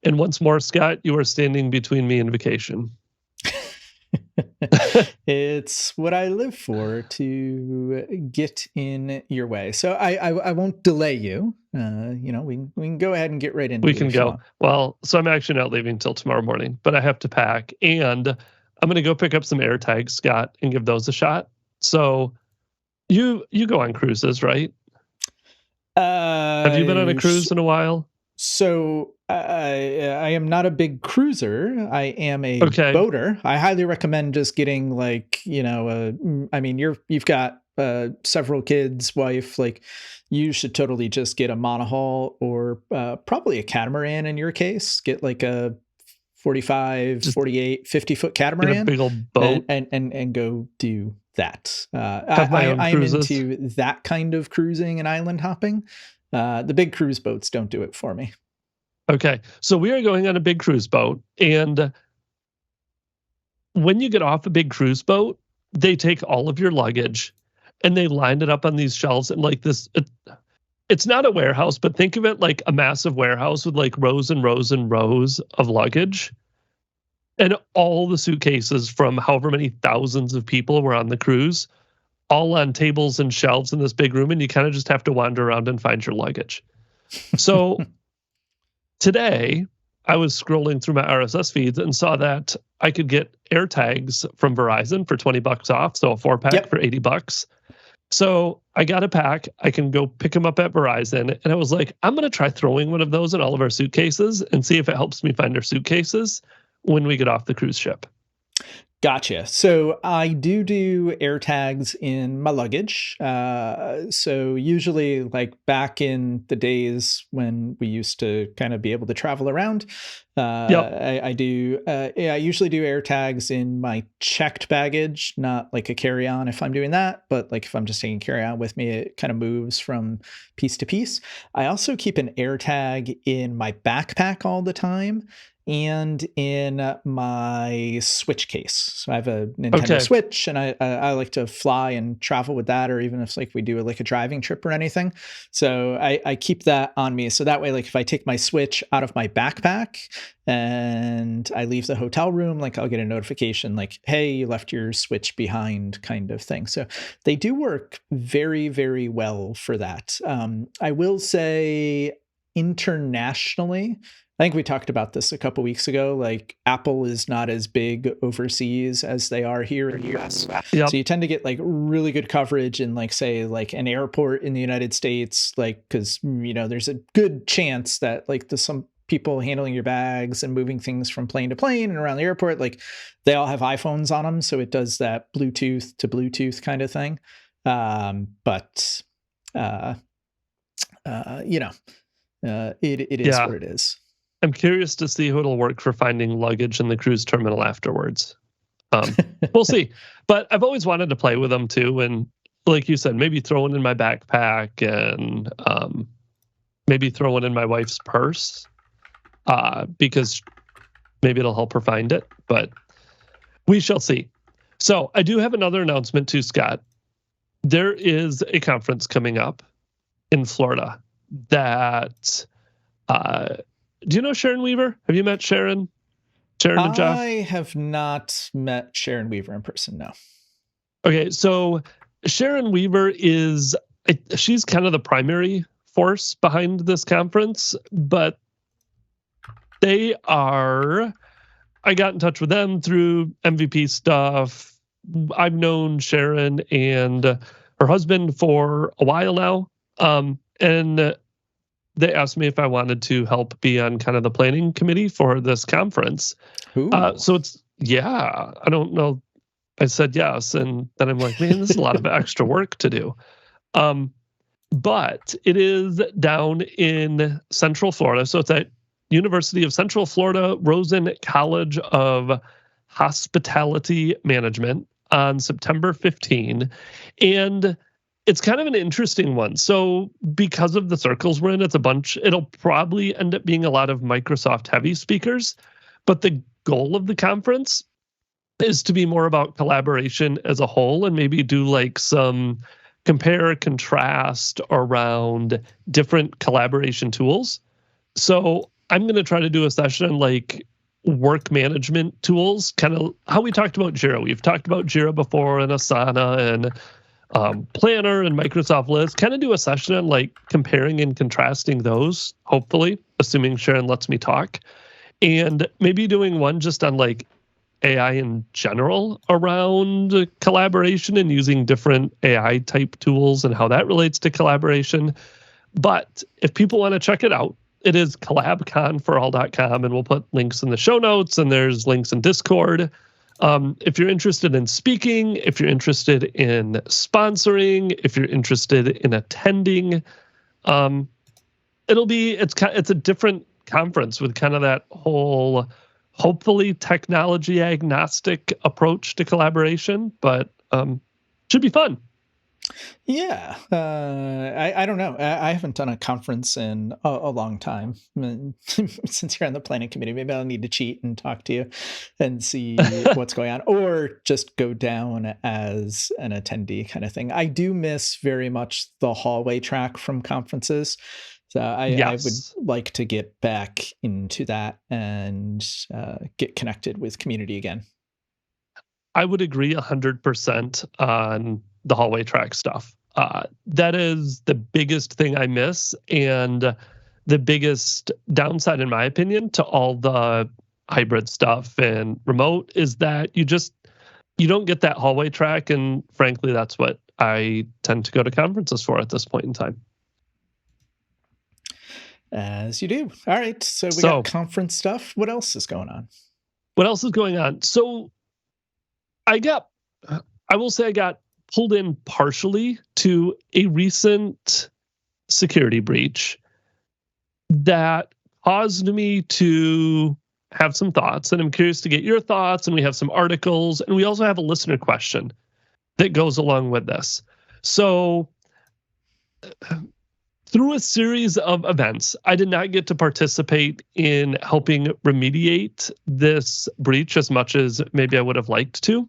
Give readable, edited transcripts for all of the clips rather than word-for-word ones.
And once more, Scott, you are standing between me and vacation. It's what I live for, to get in your way. So I won't delay you. We can go ahead and get right into We it can if you go. want. Well, so I'm actually not leaving till tomorrow morning, but I have to pack, and I'm going to go pick up some air tags, Scott, and give those a shot. So you go on cruises, right? Have you been on a cruise in a while? So I am not a big cruiser. I am a Okay. boater. I highly recommend just getting you've got several kids, wife, like you should totally just get a monohull or probably a catamaran in your case. Get like a 45, Just 48, 50-foot get a catamaran big old boat. and go do that. Have my own I'm cruises. into that kind of cruising and island hopping. The big cruise boats don't do it for me. Okay, so we are going on a big cruise boat, and when you get off a big cruise boat, they take all of your luggage and they line it up on these shelves and like this. It's not a warehouse, but think of it like a massive warehouse with like rows and rows and rows of luggage. And all the suitcases from however many thousands of people were on the cruise, all on tables and shelves in this big room. And you kind of just have to wander around and find your luggage. So today, I was scrolling through my RSS feeds and saw that I could get air tags from Verizon for $20 off. So a 4-pack for $80. So I got a pack. I can go pick them up at Verizon. And I was like, I'm going to try throwing one of those in all of our suitcases and see if it helps me find our suitcases when we get off the cruise ship. Gotcha. So I do air tags in my luggage. So usually, like back in the days when we used to kind of be able to travel around, I usually do air tags in my checked baggage, not like a carry-on if I'm doing that, but like if I'm just taking carry-on with me, it kind of moves from piece to piece. I also keep an air tag in my backpack all the time, and in my Switch case. So I have a Nintendo Switch, and I like to fly and travel with that, or even if like we do like a driving trip or anything. So I keep that on me. So that way, like if I take my Switch out of my backpack and I leave the hotel room, like I'll get a notification like, hey, you left your Switch behind, kind of thing. So they do work very, very well for that. I will say internationally, I think we talked about this a couple weeks ago. Like Apple is not as big overseas as they are here in the US. Yep. So you tend to get like really good coverage in like, say, like an airport in the United States, like, because, there's a good chance that like there's some people handling your bags and moving things from plane to plane and around the airport, like they all have iPhones on them. So it does that Bluetooth to Bluetooth kind of thing. It is what it is. I'm curious to see who it'll work for finding luggage in the cruise terminal afterwards. We'll see. But I've always wanted to play with them too. And like you said, maybe throw one in my backpack and maybe throw one in my wife's purse because maybe it'll help her find it. But we shall see. So I do have another announcement too, Scott. There is a conference coming up in Florida that... do you know Sharon Weaver? Have you met Sharon? Sharon and Jeff? I have not met Sharon Weaver in person, no. Okay, so Sharon Weaver she's kind of the primary force behind this conference, but I got in touch with them through MVP stuff. I've known Sharon and her husband for a while now, and they asked me if I wanted to help be on kind of the planning committee for this conference. So I don't know. I said yes. And then I'm like, man, this is a lot of extra work to do. But it is down in Central Florida. So it's at University of Central Florida, Rosen College of Hospitality Management on September 15. And it's kind of an interesting one. So because of the circles we're in, it'll probably end up being a lot of Microsoft heavy speakers, but the goal of the conference is to be more about collaboration as a whole and maybe do like some compare, contrast around different collaboration tools. So I'm going to try to do a session on like work management tools, kind of how we talked about Jira. We've talked about Jira before, and Asana and Planner and Microsoft List. Kind of do a session on like comparing and contrasting those, hopefully, assuming Sharon lets me talk. And maybe doing one just on like AI in general around collaboration and using different AI type tools and how that relates to collaboration. But if people want to check it out, it is collabconforall.com, and we'll put links in the show notes, and there's links in Discord. If you're interested in speaking, if you're interested in sponsoring, if you're interested in attending, it's a different conference with kind of that whole, hopefully technology agnostic approach to collaboration, but should be fun. Yeah. I don't know. I haven't done a conference in a long time. Since you're on the planning committee, maybe I'll need to cheat and talk to you and see what's going on, or just go down as an attendee kind of thing. I do miss very much the hallway track from conferences. So I would like to get back into that and get connected with community again. I would agree 100% on the hallway track stuff. That is the biggest thing I miss, and the biggest downside, in my opinion, to all the hybrid stuff and remote is that you don't get that hallway track. And frankly, that's what I tend to go to conferences for at this point in time. As you do. All right. So we got conference stuff. What else is going on? So I will say I got pulled in partially to a recent security breach that caused me to have some thoughts, and I'm curious to get your thoughts, and we have some articles, and we also have a listener question that goes along with this. So through a series of events, I did not get to participate in helping remediate this breach as much as maybe I would have liked to.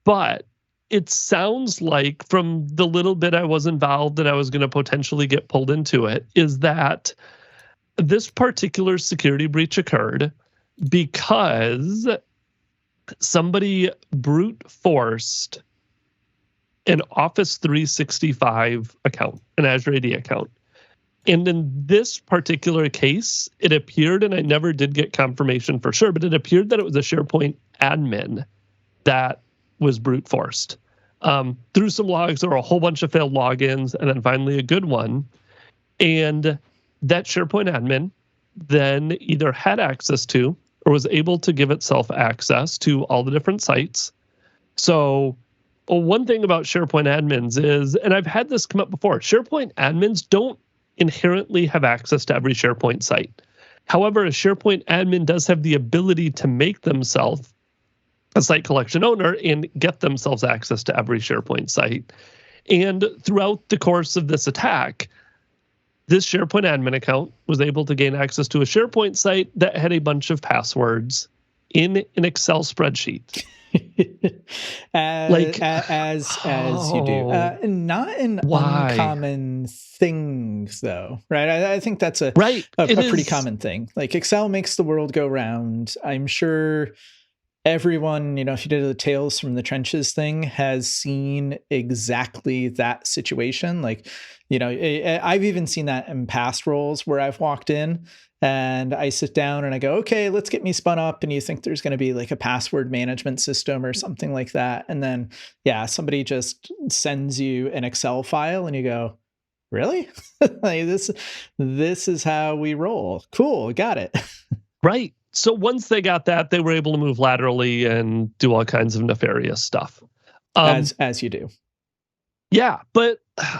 But it sounds like from the little bit I was involved and I was going to potentially get pulled into it, is that this particular security breach occurred because somebody brute forced an Office 365 account, an Azure AD account. And in this particular case, it appeared, and I never did get confirmation for sure, but it appeared that it was a SharePoint admin that was brute forced. Through some logs, there were a whole bunch of failed logins, and then finally a good one. And that SharePoint admin then either had access to or was able to give itself access to all the different sites. So one thing about SharePoint admins is, and I've had this come up before, SharePoint admins don't inherently have access to every SharePoint site. However, a SharePoint admin does have the ability to make themselves a site collection owner and get themselves access to every SharePoint site. And throughout the course of this attack, this SharePoint admin account was able to gain access to a SharePoint site that had a bunch of passwords in an Excel spreadsheet. as you do, not an uncommon things though, right? I think that's a pretty common thing. Like Excel makes the world go round. I'm sure everyone, if you did the Tales from the Trenches thing, has seen exactly that situation. Like, I've even seen that in past roles where I've walked in and I sit down and I go, okay, let's get me spun up. And you think there's going to be like a password management system or something like that. And then, somebody just sends you an Excel file and you go, really? Like this is how we roll. Cool. Got it. Right. So once they got that, they were able to move laterally and do all kinds of nefarious stuff. As you do. Yeah, but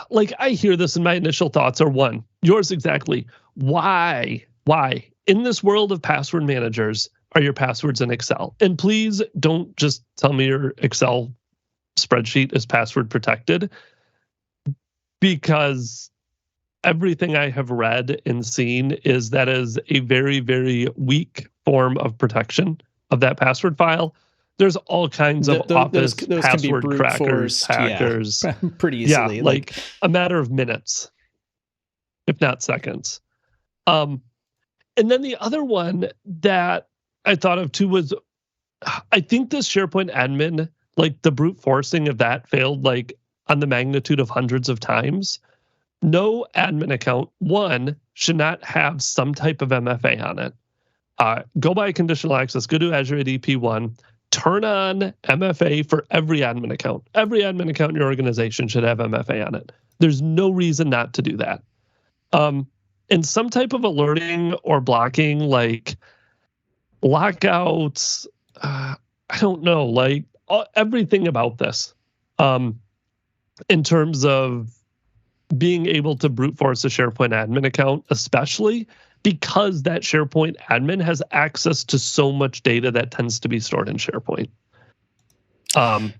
like I hear this and my initial thoughts are one, yours exactly. Why in this world of password managers are your passwords in Excel? And please don't just tell me your Excel spreadsheet is password protected, because everything I have read and seen is that is a very, very weak form of protection of that password file. There's all kinds of Office those password crackers, forced, hackers. Pretty easily. Yeah, like a matter of minutes, if not seconds. Um, and then the other one that I thought of too was, I think this SharePoint admin, like the brute forcing of that failed like on the magnitude of hundreds of times. No admin account, one, should not have some type of MFA on it. Go buy conditional access, go to Azure AD P1, turn on MFA for every admin account. Every admin account in your organization should have MFA on it. There's no reason not to do that. And some type of alerting or blocking, like lockouts, I don't know, like everything about this, in terms of being able to brute force a SharePoint admin account, especially because that SharePoint admin has access to so much data that tends to be stored in SharePoint. I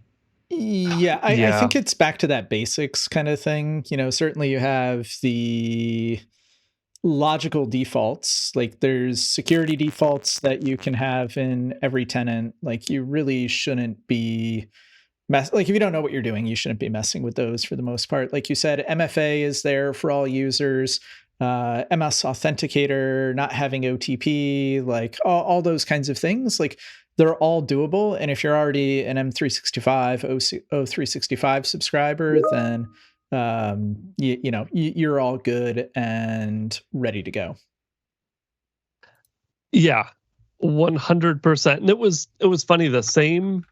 think it's back to that basics kind of thing. Certainly you have the logical defaults, like there's security defaults that you can have in every tenant. Like you really shouldn't be like if you don't know what you're doing, you shouldn't be messing with those for the most part. Like you said, MFA is there for all users. MS Authenticator, not having OTP, like all those kinds of things, like they're all doable. And if you're already an M365, O365 subscriber, then you're all good and ready to go. Yeah, 100%. And it was funny, the same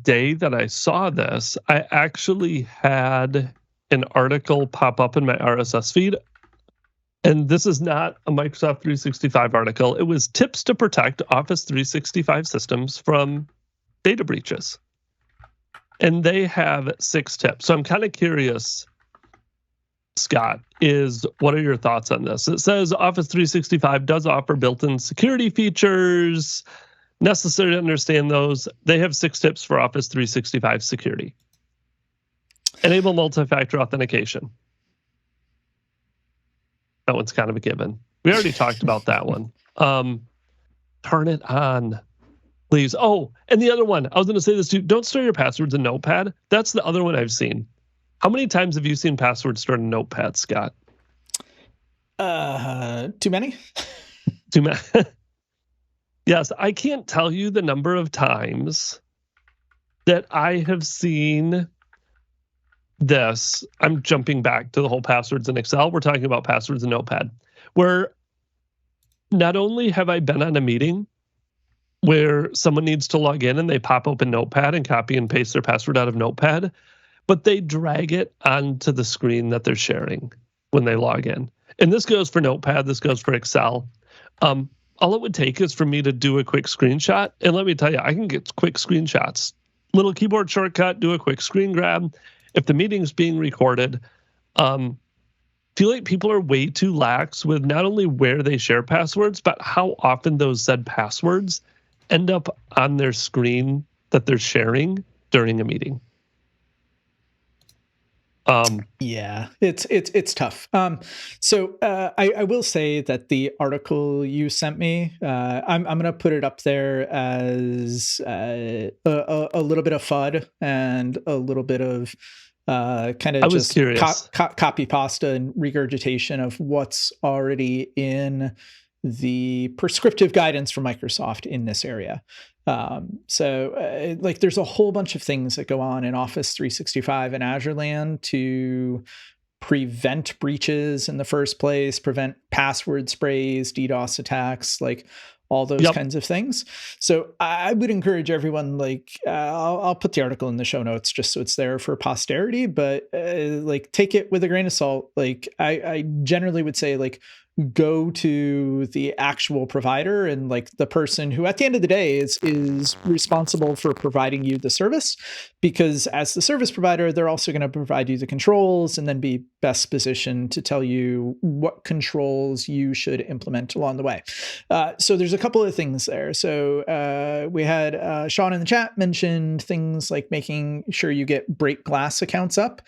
day that I saw this, I actually had an article pop up in my RSS feed. And this is not a Microsoft 365 article. It was tips to protect Office 365 systems from data breaches. And they have 6 tips. So I'm kind of curious, Scott, what are your thoughts on this? It says Office 365 does offer built-in security features. Necessary to understand those. They have 6 tips for Office 365 security. Enable multi-factor authentication. That one's kind of a given. We already talked about that one. Turn it on, please. Oh, and the other one, I was going to say this too. Don't store your passwords in Notepad. That's the other one I've seen. How many times have you seen passwords stored in Notepad, Scott? Too many? Too many. Yes, I can't tell you the number of times that I have seen this. I'm jumping back to the whole passwords in Excel. We're talking about passwords in Notepad, where not only have I been on a meeting where someone needs to log in and they pop open Notepad and copy and paste their password out of Notepad, but they drag it onto the screen that they're sharing when they log in. And this goes for Notepad, this goes for Excel. All it would take is for me to do a quick screenshot. And let me tell you, I can get quick screenshots. Little keyboard shortcut, do a quick screen grab. If the meeting's being recorded, feel like people are way too lax with not only where they share passwords, but how often those said passwords end up on their screen that they're sharing during a meeting. Yeah, it's tough. So I will say that the article you sent me, I'm going to put it up there as a little bit of FUD and a little bit of kind of just copy pasta and regurgitation of what's already in the prescriptive guidance from Microsoft in this area. Like there's a whole bunch of things that go on in Office 365 and Azure land to prevent breaches in the first place, prevent password sprays, DDoS attacks, like all those kinds of things. So I would encourage everyone, like I'll put the article in the show notes just so it's there for posterity, but like take it with a grain of salt. Like I generally would say, like, go to the actual provider and like the person who at the end of the day is responsible for providing you the service, because as the service provider, they're also going to provide you the controls and then be best positioned to tell you what controls you should implement along the way. So there's a couple of things there. So we had Sean in the chat mentioned things like making sure you get break glass accounts up.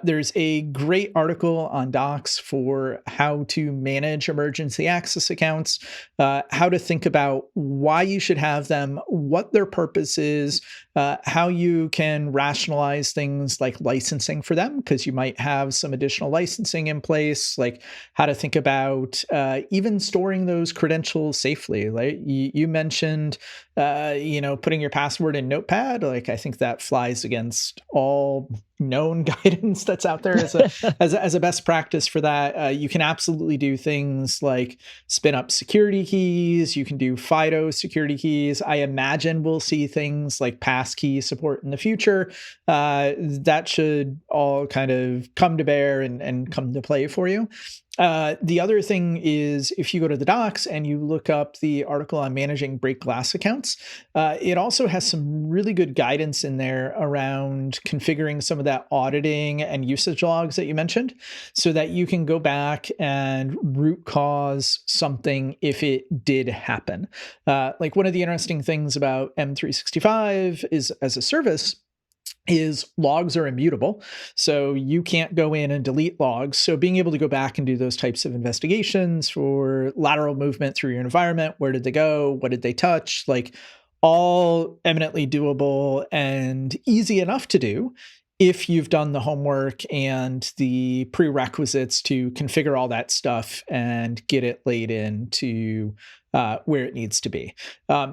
There's a great article on Docs for how to manage emergency access accounts, how to think about why you should have them, what their purpose is, how you can rationalize things like licensing for them, because you might have some additional conditional licensing in place, like how to think about even storing those credentials safely. Like you mentioned, putting your password in Notepad. Like I think that flies against all known guidance that's out there as a best practice for that. You can absolutely do things like spin up security keys. You can do FIDO security keys. I imagine we'll see things like passkey support in the future. That should all kind of come to bear and come to play for you. The other thing is if you go to the docs and you look up the article on managing break glass accounts, it also has some really good guidance in there around configuring some of that auditing and usage logs that you mentioned so that you can go back and root cause something if it did happen. Like one of the interesting things about M365 is as a service is logs are immutable. So you can't go in and delete logs. So being able to go back and do those types of investigations for lateral movement through your environment, where did they go? What did they touch? Like all eminently doable and easy enough to do if you've done the homework and the prerequisites to configure all that stuff and get it laid into where it needs to be.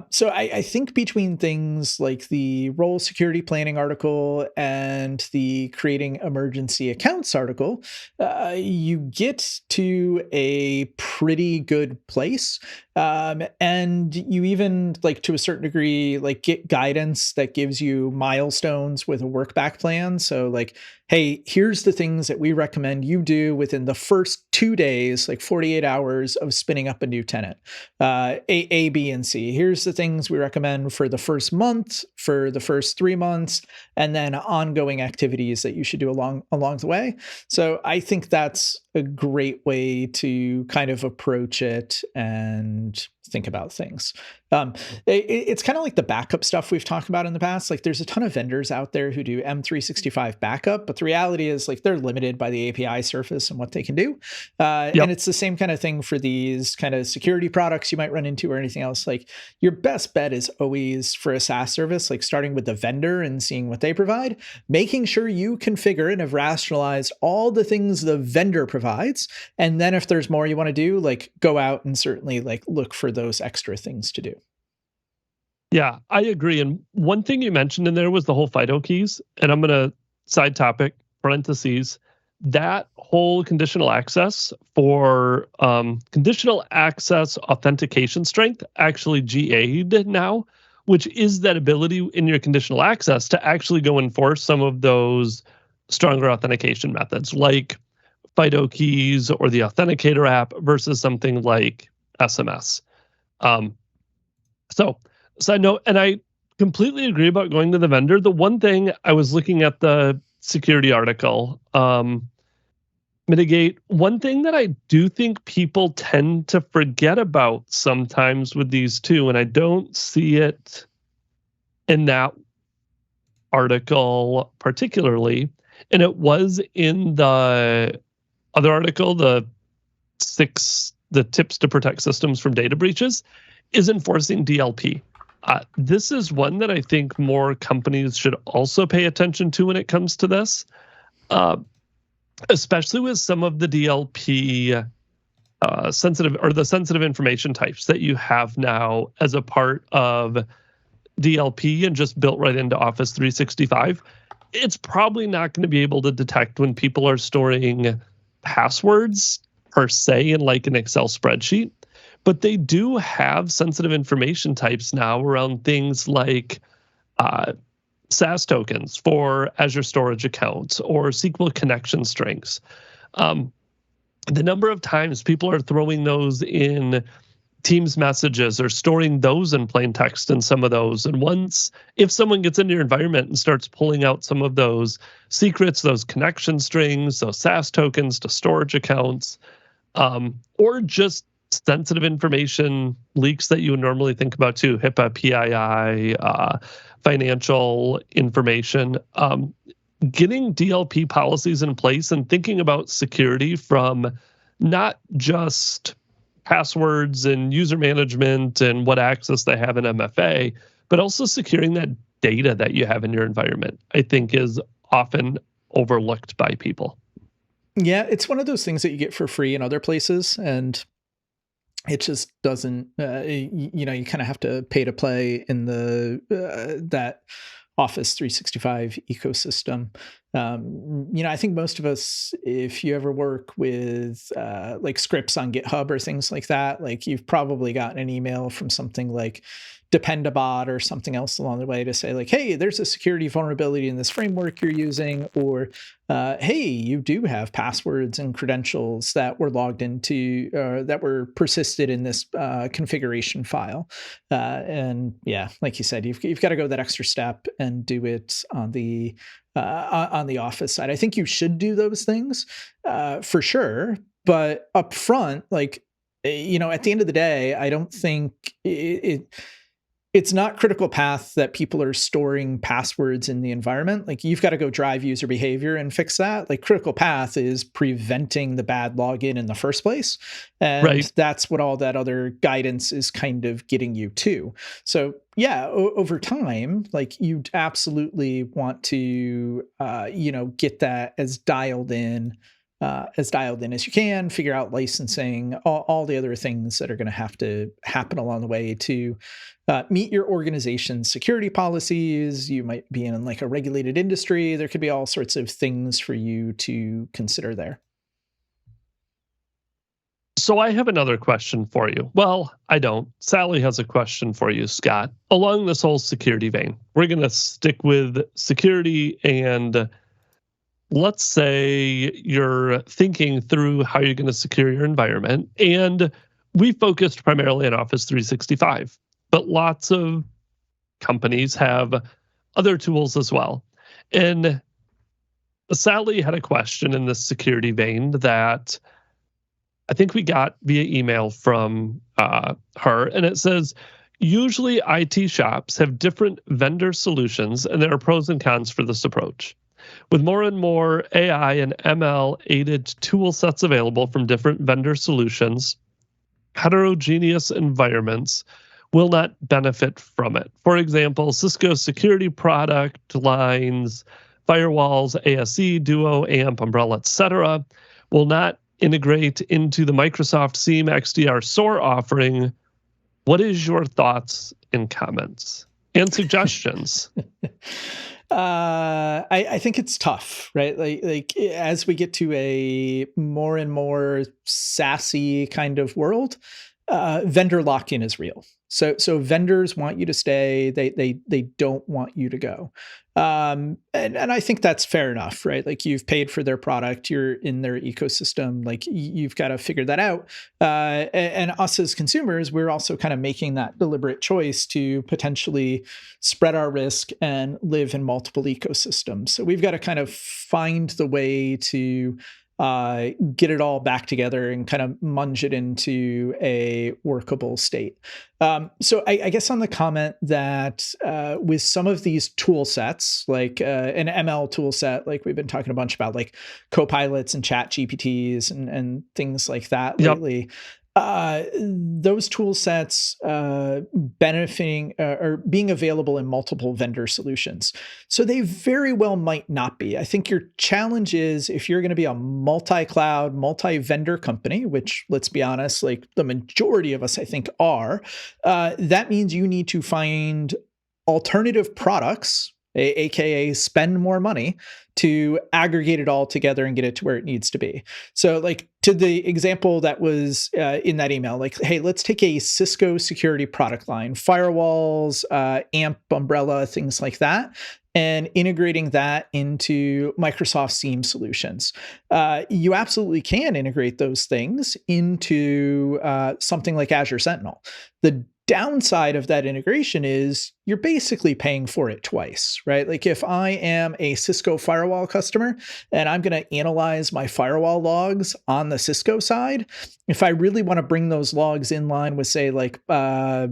So I think between things like the role security planning article and the creating emergency accounts article, you get to a pretty good place. And you even, like to a certain degree, like get guidance that gives you milestones with a work back plan. So like, hey, here's the things that we recommend you do within the first 2 days, like 48 hours of spinning up a new tenant. A, B, and C. Here's the things we recommend for the first month, for the first 3 months, and then ongoing activities that you should do along the way. So I think that's a great way to kind of approach it and think about things. It's kind of like the backup stuff we've talked about in the past. Like there's a ton of vendors out there who do M365 backup, but the reality is like they're limited by the API surface and what they can do. And it's the same kind of thing for these kind of security products you might run into or anything else. Like your best bet is always for a SaaS service, like starting with the vendor and seeing what they provide, making sure you configure and have rationalized all the things the vendor provides. And then if there's more you want to do, like go out and certainly like look for those extra things to do. Yeah, I agree. And one thing you mentioned in there was the whole FIDO keys. And I'm going to side topic, parentheses, that whole conditional access for conditional access authentication strength actually GA'd now, which is that ability in your conditional access to actually go enforce some of those stronger authentication methods like FIDO keys or the Authenticator app versus something like SMS. So side note, and I completely agree about going to the vendor. The one thing I was looking at the security article, mitigate. One thing that I do think people tend to forget about sometimes with these two, and I don't see it in that article particularly, and it was in the other article, the tips to protect systems from data breaches, is enforcing DLP. This is one that I think more companies should also pay attention to when it comes to this, especially with some of the DLP sensitive information types that you have now as a part of DLP and just built right into Office 365. It's probably not going to be able to detect when people are storing passwords per se in like an Excel spreadsheet. But they do have sensitive information types now around things like SaaS tokens for Azure storage accounts or SQL connection strings. The number of times people are throwing those in Teams messages or storing those in plain text in some of those. And if someone gets into your environment and starts pulling out some of those secrets, those connection strings, those SaaS tokens to storage accounts, or just sensitive information leaks that you would normally think about too, HIPAA, PII, financial information, getting DLP policies in place and thinking about security from not just passwords and user management and what access they have in MFA, but also securing that data that you have in your environment, I think is often overlooked by people. Yeah, it's one of those things that you get for free in other places, and it just doesn't. You kind of have to pay to play in the that Office 365 ecosystem. I think most of us, if you ever work with like scripts on GitHub or things like that, like you've probably gotten an email from something like Dependabot or something else along the way to say like, hey, there's a security vulnerability in this framework you're using, or hey, you do have passwords and credentials that were logged into that were persisted in this configuration file. And yeah, like you said, you've got to go that extra step and do it on the Office side. I think you should do those things for sure, but up front, like at the end of the day, I don't think it's not critical path that people are storing passwords in the environment. Like you've got to go drive user behavior and fix that. Like critical path is preventing the bad login in the first place. And Right. that's what all that other guidance is kind of getting you to. So yeah, over time, like you absolutely want to, get that as dialed in as you can, figure out licensing, all the other things that are going to have to happen along the way to meet your organization's security policies. You might be in like a regulated industry. There could be all sorts of things for you to consider there. So I have another question for you. Well, I don't. Sally has a question for you, Scott. Along this whole security vein, we're going to stick with security, and let's say you're thinking through how you're going to secure your environment. And we focused primarily on Office 365, but lots of companies have other tools as well. And Sally had a question in the security vein that I think we got via email from her, and it says, usually IT shops have different vendor solutions, and there are pros and cons for this approach. With more and more AI and ML aided tool sets available from different vendor solutions, heterogeneous environments will not benefit from it. For example, Cisco security product lines, firewalls, ASE, Duo, AMP, Umbrella, etc., will not integrate into the Microsoft SIEM XDR SOAR offering. What is your thoughts and comments and suggestions? I think it's tough, right? Like as we get to a more and more SaaS-y kind of world, vendor lock-in is real. So vendors want you to stay. They don't want you to go. And I think that's fair enough, right? Like you've paid for their product, you're in their ecosystem, like you've got to figure that out. And us as consumers, we're also kind of making that deliberate choice to potentially spread our risk and live in multiple ecosystems. So we've got to kind of find the way to get it all back together and kind of munge it into a workable state. So I guess on the comment that with some of these tool sets, like an ML tool set, like we've been talking a bunch about, like Copilots and Chat GPTs and things like that lately. Those tool sets benefiting or being available in multiple vendor solutions. So they very well might not be. I think your challenge is if you're going to be a multi-cloud, multi-vendor company, which let's be honest, like the majority of us, I think are, that means you need to find alternative products, AKA spend more money to aggregate it all together and get it to where it needs to be. So like to the example that was in that email, like, hey, let's take a Cisco security product line, firewalls, AMP, Umbrella, things like that, and integrating that into Microsoft SIEM solutions. You absolutely can integrate those things into something like Azure Sentinel. The downside of that integration is you're basically paying for it twice, right? Like if I am a Cisco firewall customer and I'm going to analyze my firewall logs on the Cisco side, if I really want to bring those logs in line with, say, like, back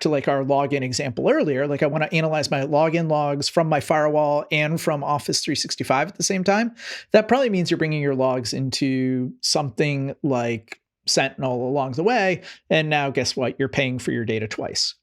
to like our login example earlier, like I want to analyze my login logs from my firewall and from Office 365 at the same time, that probably means you're bringing your logs into something like Sentinel along the way. And now guess what? You're paying for your data twice.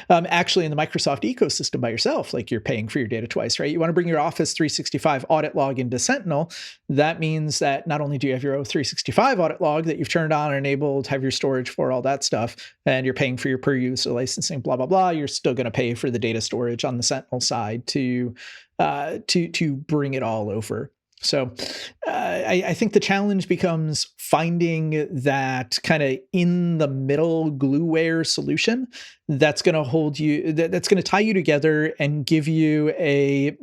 Actually, in the Microsoft ecosystem by yourself, like you're paying for your data twice, right? You want to bring your Office 365 audit log into Sentinel. That means that not only do you have your O365 audit log that you've turned on and enabled, have your storage for all that stuff, and you're paying for your per user licensing, blah, blah, blah, you're still going to pay for the data storage on the Sentinel side to bring it all over. So I think the challenge becomes finding that kind of in the middle glueware solution that's going to hold you, that's going to tie you together and give you a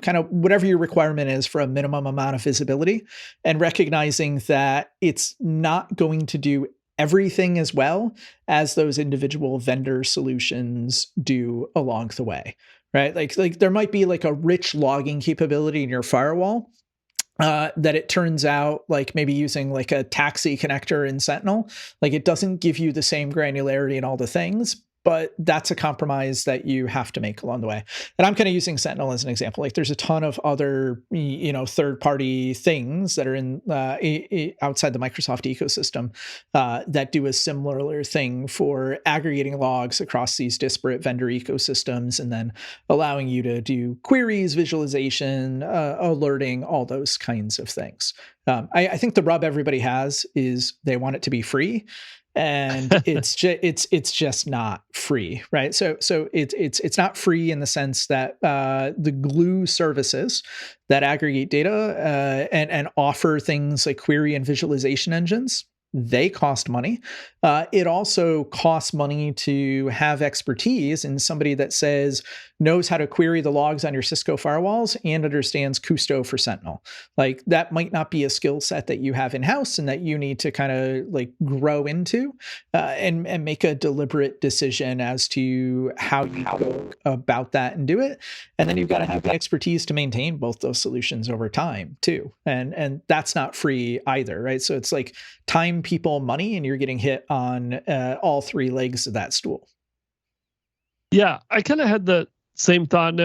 kind of whatever your requirement is for a minimum amount of visibility, and recognizing that it's not going to do everything as well as those individual vendor solutions do along the way. Right? Like there might be like a rich logging capability in your firewall that it turns out like maybe using like a taxi connector in Sentinel, like it doesn't give you the same granularity in all the things, but that's a compromise that you have to make along the way. And I'm kind of using Sentinel as an example. Like there's a ton of other, third-party things that are in outside the Microsoft ecosystem that do a similar thing for aggregating logs across these disparate vendor ecosystems and then allowing you to do queries, visualization, alerting, all those kinds of things. I think the rub everybody has is they want it to be free. And it's just not free, right? So it's not free in the sense that the glue services that aggregate data and offer things like query and visualization engines, they cost money. It also costs money to have expertise in somebody that knows how to query the logs on your Cisco firewalls and understands Custo for Sentinel. Like that might not be a skill set that you have in-house and that you need to kind of like grow into and make a deliberate decision as to how you go about that and do it. And then you've got to have the expertise to maintain both those solutions over time too. And that's not free either, right? So it's like time, people, money, and you're getting hit on all three legs of that stool. Yeah, I kind of had the same thought.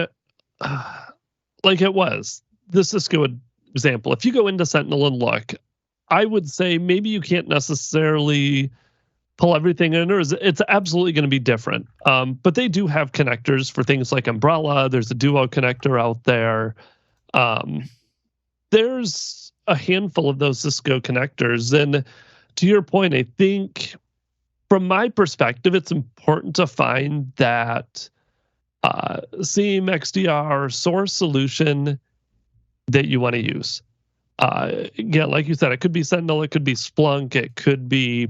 Like it was the Cisco example. If you go into Sentinel and look, I would say maybe you can't necessarily pull everything in, or it's absolutely going to be different. But they do have connectors for things like Umbrella. There's a Duo connector out there. There's a handful of those Cisco connectors. And to your point, I think from my perspective, it's important to find that SIEM XDR source solution that you want to use. Again, like you said, it could be Sentinel, it could be Splunk, it could be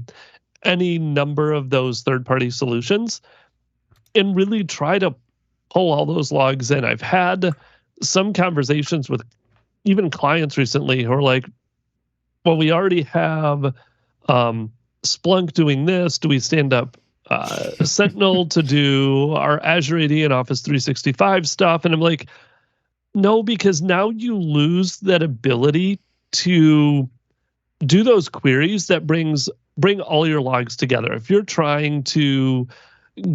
any number of those third-party solutions, and really try to pull all those logs in. I've had some conversations with even clients recently who are like, well, we already have Splunk doing this. Do we stand up Sentinel to do our Azure AD and Office 365 stuff? And I'm like, no, because now you lose that ability to do those queries that bring all your logs together. If you're trying to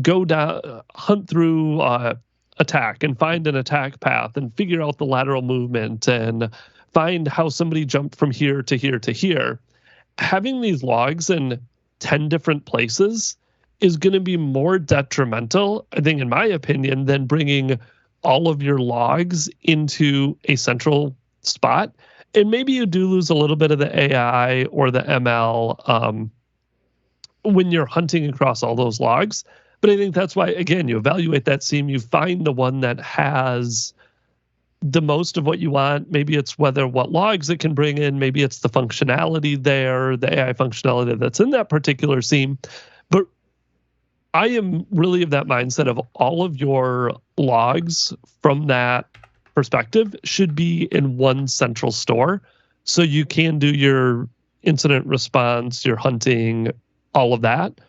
go down, hunt through attack and find an attack path and figure out the lateral movement and find how somebody jumped from here to here to here, having these logs in 10 different places is going to be more detrimental, I think, in my opinion, than bringing all of your logs into a central spot. And maybe you do lose a little bit of the AI or the ML when you're hunting across all those logs. But I think that's why, again, you evaluate that SIEM, you find the one that has the most of what you want. Maybe it's what logs it can bring in. Maybe it's the functionality there, the AI functionality that's in that particular SIEM. But I am really of that mindset of all of your logs from that perspective should be in one central store. So you can do your incident response, your hunting, all of that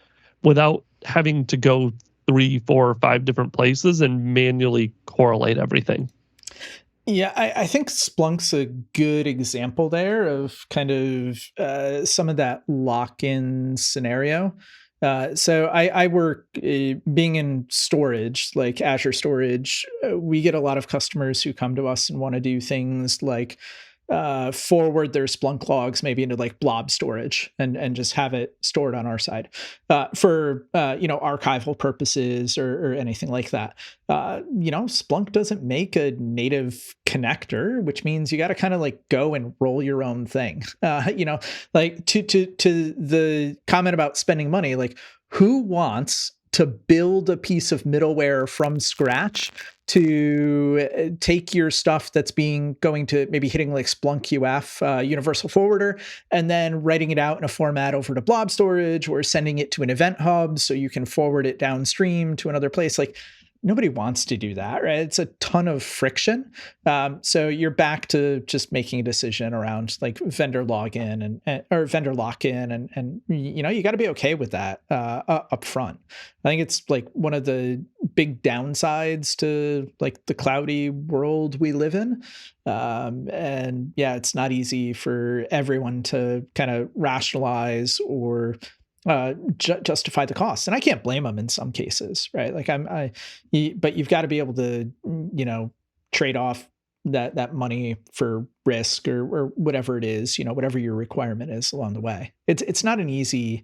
without having to go 3, 4, 5 different places and manually correlate everything. Yeah, I think Splunk's a good example there of kind of some of that lock-in scenario. So I work being in storage, like Azure storage. We get a lot of customers who come to us and want to do things like forward their Splunk logs maybe into like blob storage and just have it stored on our side for archival purposes or anything like that. Splunk doesn't make a native connector, which means you got to kind of like go and roll your own thing. Like to the comment about spending money, like who wants to build a piece of middleware from scratch to take your stuff that's going to maybe hitting like Splunk UF, Universal Forwarder, and then writing it out in a format over to blob storage or sending it to an event hub so you can forward it downstream to another place? Like, nobody wants to do that, right? It's a ton of friction. So you're back to just making a decision around like vendor login or vendor lock-in, and you got to be okay with that up front. I think it's like one of the big downsides to like the cloudy world we live in. And yeah, it's not easy for everyone to kind of rationalize or justify the costs, and I can't blame them in some cases, right? Like but you've got to be able to, trade off that money for risk or whatever it is, whatever your requirement is along the way. It's not an easy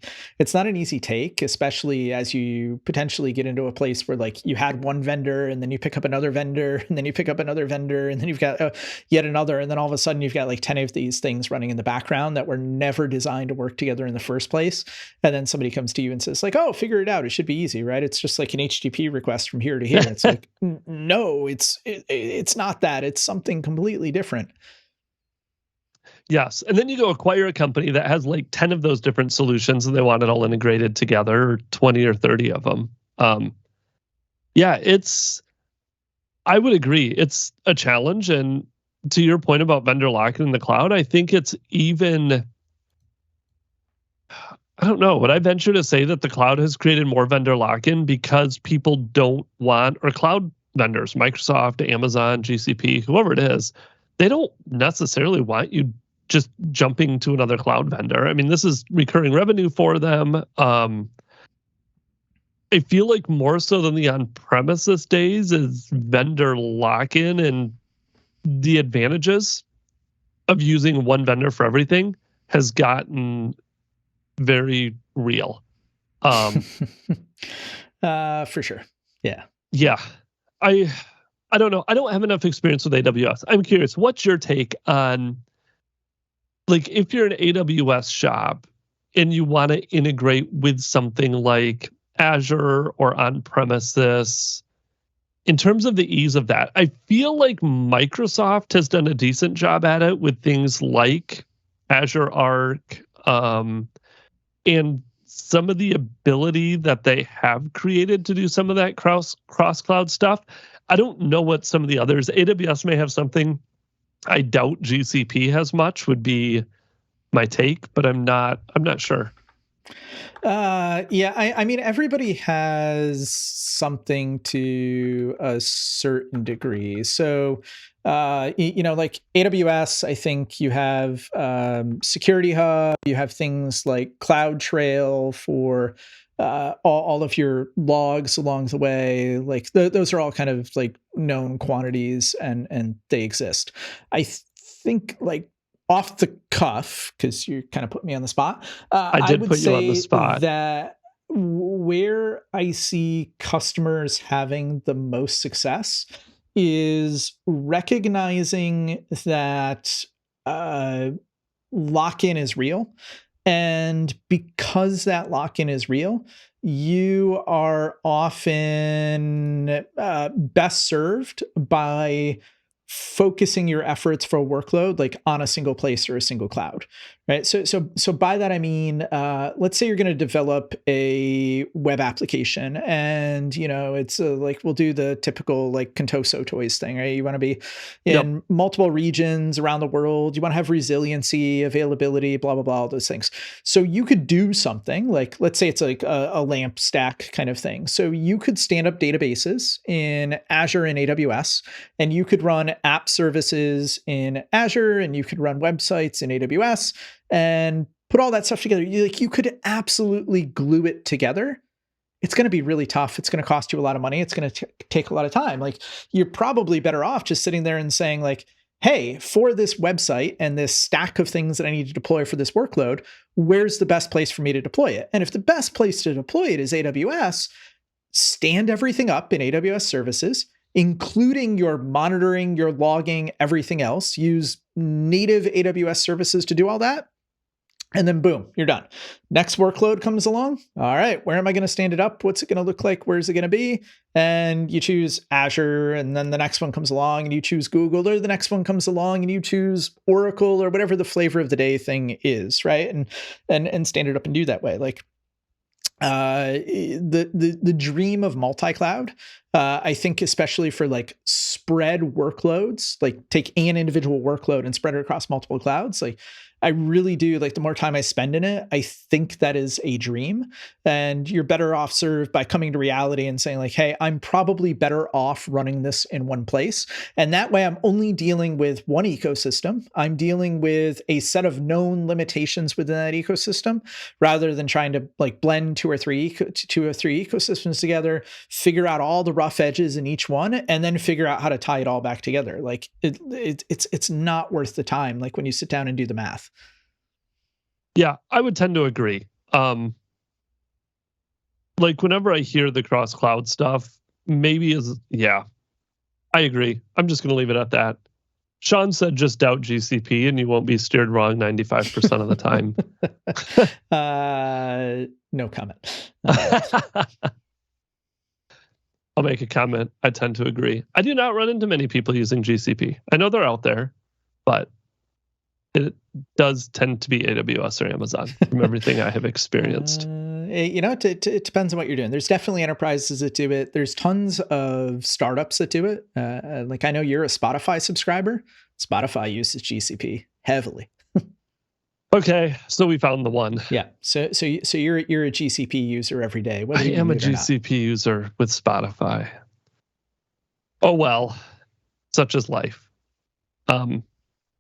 take, especially as you potentially get into a place where like you had one vendor and then you pick up another vendor and then you pick up another vendor and then you've got yet another, and then all of a sudden you've got like 10 of these things running in the background that were never designed to work together in the first place. And then somebody comes to you and says like, oh, figure it out, it should be easy, right? It's just like an HTTP request from here to here. It's like, no, it's not that. It's something completely different. Yes. And then you go acquire a company that has like 10 of those different solutions and they want it all integrated together, or 20 or 30 of them. I would agree. It's a challenge. And to your point about vendor lock-in in the cloud, I think it's even, I don't know, would I venture to say that the cloud has created more vendor lock-in because people don't want, or cloud vendors, Microsoft, Amazon, GCP, whoever it is, they don't necessarily want you just jumping to another cloud vendor. I mean, this is recurring revenue for them. I feel like more so than the on-premises days is vendor lock-in, and the advantages of using one vendor for everything has gotten very real. For sure. Yeah. Yeah. I don't know. I don't have enough experience with AWS. I'm curious, what's your take on, like, if you're an AWS shop and you want to integrate with something like Azure or on-premises, in terms of the ease of that, I feel like Microsoft has done a decent job at it with things like Azure Arc, and some of the ability that they have created to do some of that cross-cloud stuff. I don't know what some of the others, AWS may have something. I doubt GCP has much, would be my take, but I'm not sure. Yeah, I mean, everybody has something to a certain degree. So, like AWS, I think you have Security Hub, you have things like CloudTrail for all of your logs along the way. Like those are all kind of like known quantities, and they exist. I think like off the cuff, because you kind of put me on the spot. I would put you on the spot. That where I see customers having the most success is recognizing that lock-in is real. And because that lock-in is real, you are often best served by focusing your efforts for a workload like on a single place or a single cloud, right? So by that I mean, let's say you're going to develop a web application, and it's like we'll do the typical like Contoso toys thing, right? You want to be in multiple regions around the world. You want to have resiliency, availability, blah blah blah, all those things. So you could do something like, let's say it's like a LAMP stack kind of thing. So you could stand up databases in Azure and AWS, and you could run app services in Azure, and you could run websites in AWS, and put all that stuff together. You could absolutely glue it together. It's going to be really tough. It's going to cost you a lot of money. It's going to take a lot of time. Like, you're probably better off just sitting there and saying like, hey, for this website and this stack of things that I need to deploy for this workload, where's the best place for me to deploy it? And if the best place to deploy it is AWS, stand everything up in AWS services, including your monitoring, your logging, everything else. Use native AWS services to do all that. And then boom, you're done. Next workload comes along. All right, where am I going to stand it up? What's it going to look like? Where's it going to be? And you choose Azure, and then the next one comes along and you choose Google, or the next one comes along and you choose Oracle, or whatever the flavor of the day thing is, right? And stand it up and do that way. Like the dream of multi-cloud, I think, especially for like spread workloads, like take an individual workload and spread it across multiple clouds. Like I really do, like, the more time I spend in it, I think that is a dream. And you're better off served by coming to reality and saying like, hey, I'm probably better off running this in one place. And that way I'm only dealing with one ecosystem. I'm dealing with a set of known limitations within that ecosystem, rather than trying to like blend two or three ecosystems together, figure out all the rough edges in each one, and then figure out how to tie it all back together. Like it's not worth the time, like when you sit down and do the math. Yeah, I would tend to agree. Like whenever I hear the cross cloud stuff, I agree. I'm just going to leave it at that. Sean said, just doubt GCP and you won't be steered wrong 95% of the time. No comment. I'll make a comment. I tend to agree. I do not run into many people using GCP. I know they're out there, but it does tend to be AWS or Amazon from everything I have experienced. It depends on what you're doing. There's definitely enterprises that do it. There's tons of startups that do it. Like I know you're a Spotify subscriber. Spotify uses GCP heavily. Okay, so we found the one. Yeah. So you're a GCP user every day. I am a GCP user with Spotify. Oh well, such is life.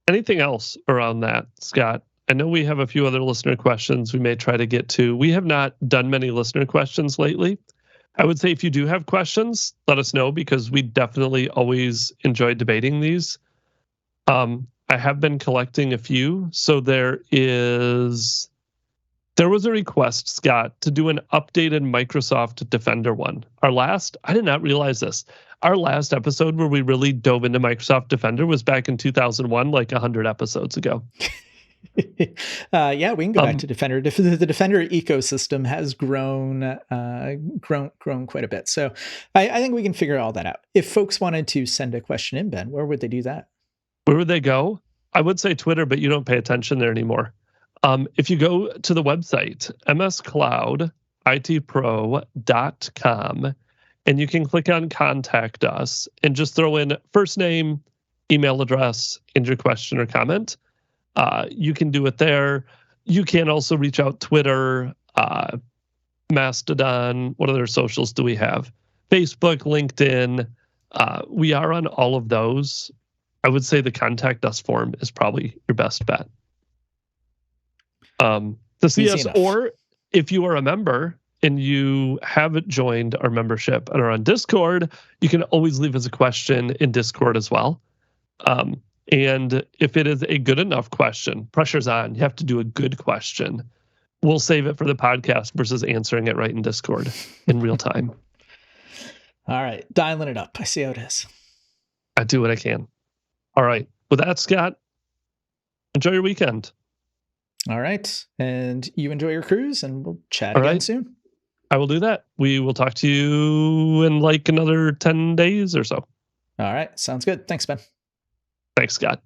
Anything else around that, Scott? I know we have a few other listener questions we may try to get to. We have not done many listener questions lately. I would say if you do have questions, let us know, because we definitely always enjoy debating these. I have been collecting a few. So there was a request, Scott, to do an updated Microsoft Defender one. I did not realize this. Our last episode where we really dove into Microsoft Defender was back in 2001, like 100 episodes ago. Yeah, we can go back to Defender. The Defender ecosystem has grown quite a bit. So I think we can figure all that out. If folks wanted to send a question in, Ben, where would they do that? Where would they go? I would say Twitter, but you don't pay attention there anymore. If you go to the website, msclouditpro.com, and you can click on Contact Us and just throw in first name, email address, and your question or comment. You can do it there. You can also reach out Twitter, Mastodon. What other socials do we have? Facebook, LinkedIn. We are on all of those. I would say the Contact Us form is probably your best bet. To see us, or if you are a member and you haven't joined our membership and are on Discord, you can always leave us a question in Discord as well. And if it is a good enough question, pressure's on. You have to do a good question. We'll save it for the podcast versus answering it right in Discord in real time. All right, dialing it up. I see how it is. I do what I can. All right. With that, Scott, enjoy your weekend. All right. And you enjoy your cruise, and we'll chat again soon. I will do that. We will talk to you in like another 10 days or so. All right. Sounds good. Thanks, Ben. Thanks, Scott.